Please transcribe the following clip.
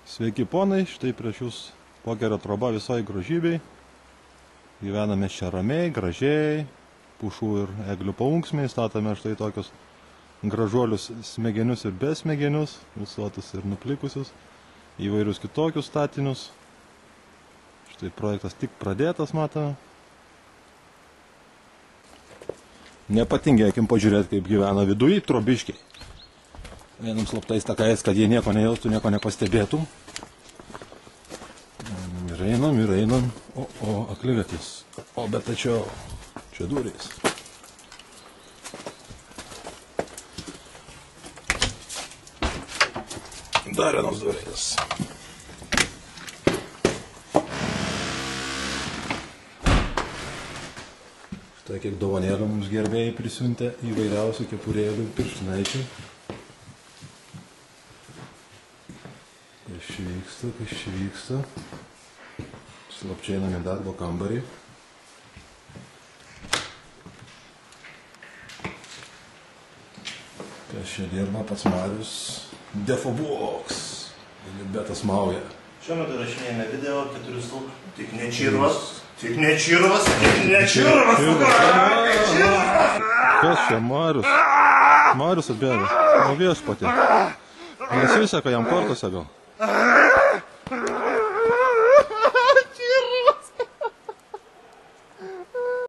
Sveiki ponai, štai prieš jūs pokerio troba visai grožybei. Gyvename čia ramiai, gražiai, pušų ir eglių paunksmiai, statome štai tokius gražuolius smegenius ir besmegenius, visotus ir nuplikusius, įvairius kitokius statinius. Štai projektas tik pradėtas, matome. Nepatingėkim pažiūrėti, kaip gyvena viduj trobiškiai. Vienam slaptais takais, kad jie nieko nejaustų, nieko nepastebėtų. Ir einam. O, akligatvis. O, bet tačiau, čia durys. Dar vienos durys. Štai kiek dovanėlių mums gerbėjai prisiuntė įvairiausių kepurėlių, pirštinaičių. Kas čia vyksta. Slapčiai einam į darbo kambarį. Kas čia dirba pats Marius? Defoboks. Betas Mauja. Šiuo metu rašinėjame video 4 stulpų. Tik ne čirvas. Kas čia Marius? Marius atbėga. O viešpatė. Nesiseka jam kortose gal.